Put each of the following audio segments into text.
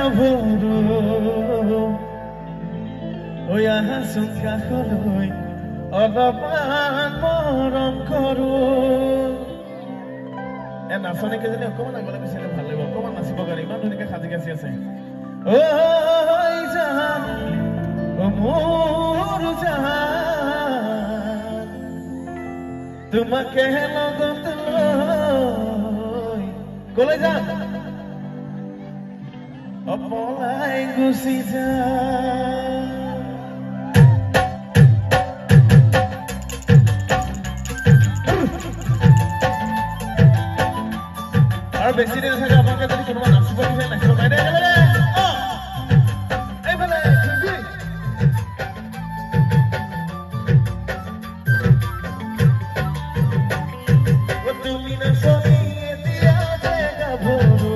গাভৰু ঐ আহাচোন কাষলৈ অলপমান মৰম কৰো নাচনী কেইজনী অকমান আগলৈ গুচিলে ভাল লাগিব অকমান নাচিব কাৰণে ইমান ধুনীয়াকে সাজি কাচি আছে ঐ জান মোৰ জান তোমাকে লগত লৈ কলৈ যাম অপলাই গুচি যাম আৰু বেছি দিন থাকে আপোনালোকে যদি কোনোবা নাচিব বিচাৰে নাচিব পাৰে এইফালে তুমি নাচনি এতিয়া যে গাভৰু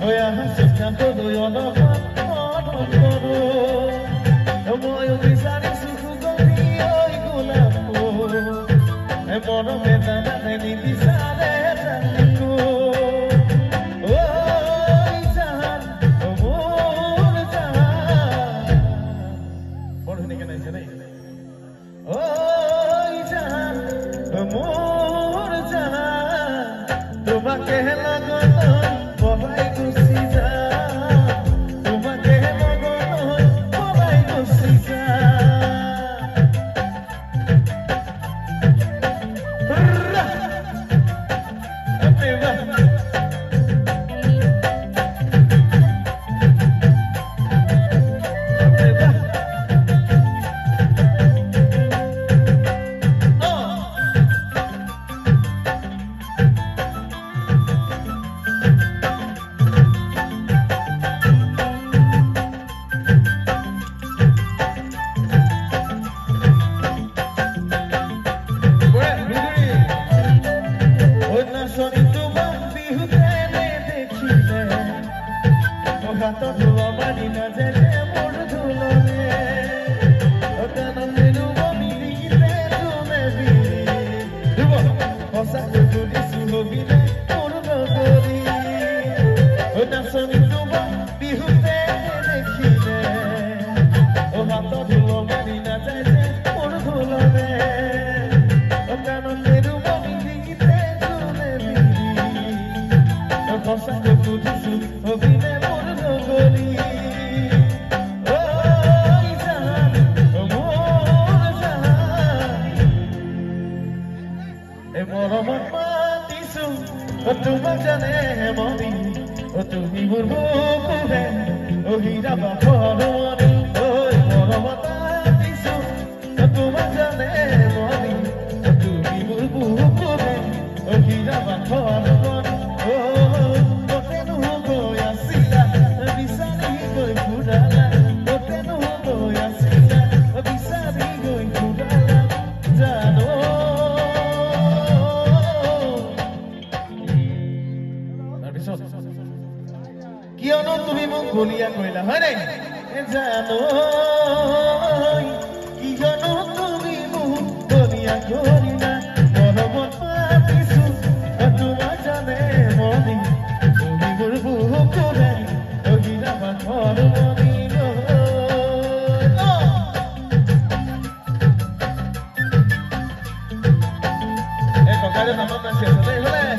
ঐ আহাচোন কাষলৈ অলপমান মৰম কৰো ময়ো বিচাৰিছো সুগন্ধি ঐ গোলাপ ফুল মৰমে জানানে নিবিচাৰে তোমাকে লগত পলাই গুচি যাম তোমাকে লগত পলাই গুচি কিয়নো তুমি মোক গলিয়া কৰিলা হয় নাই জানো কিয়নো তুমি মোক গলিয়া কৰিলা মৰমত পাতিছো তোমাৰ জানে মনি তুমি মোৰ বুকুৰে অহিৰা বাখৰ মনি ককাৰে নামত নাচি আছে এইফালে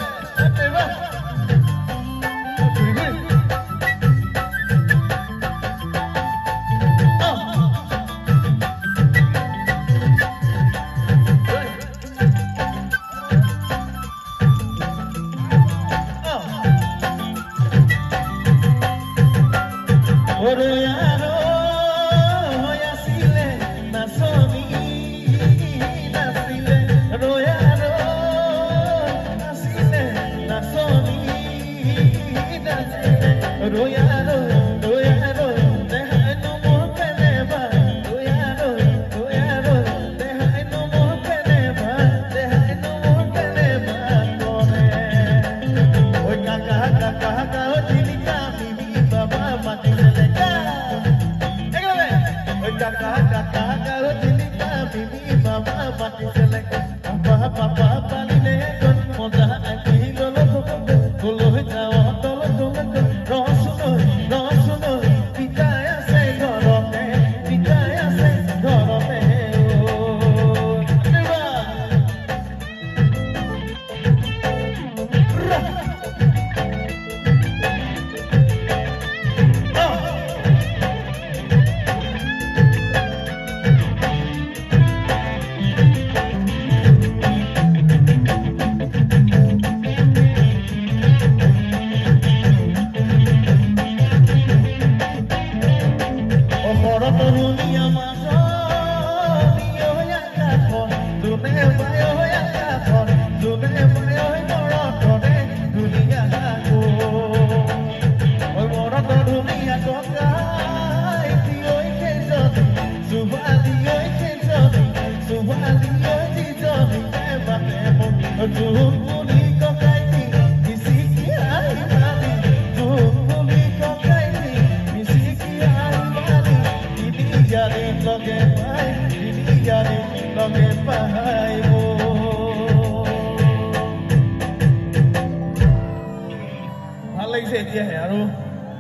এতিয়াহে আৰু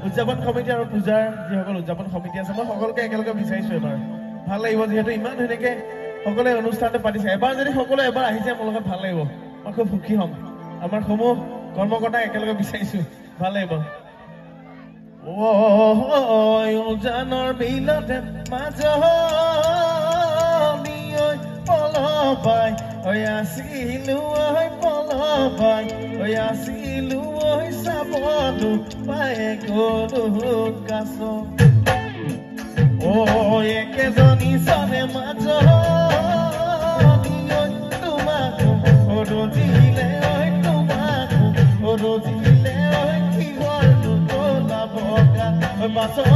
উদযাপন সমিতি আৰু পূজাৰ যিসকল উদযাপন সমিতি আছে মই সকলোকে একেলগে বিচাৰিছো এবাৰ ভাল লাগিব যিহেতু ইমান ধুনীয়াকে সকলোৱে অনুষ্ঠানটো পাতিছে এবাৰ যদি সকলোৱে এবাৰ আহিছে মোৰ লগত ভাল লাগিব মই খুব সুখী হ'ম আমাৰ সমূহ কৰ্মকৰ্তা একেলগে বিচাৰিছো ভাল লাগিব উজানৰ বিলতে মাজনী পলপাই আছিলো পলপাই আছিলো চাবলো পাই গলো কাছ একেজনী চনে মাজনী তোমাকো ৰজিলে তোমাকো ৰজিলে কিহৰ তোলা বগা বাছৰ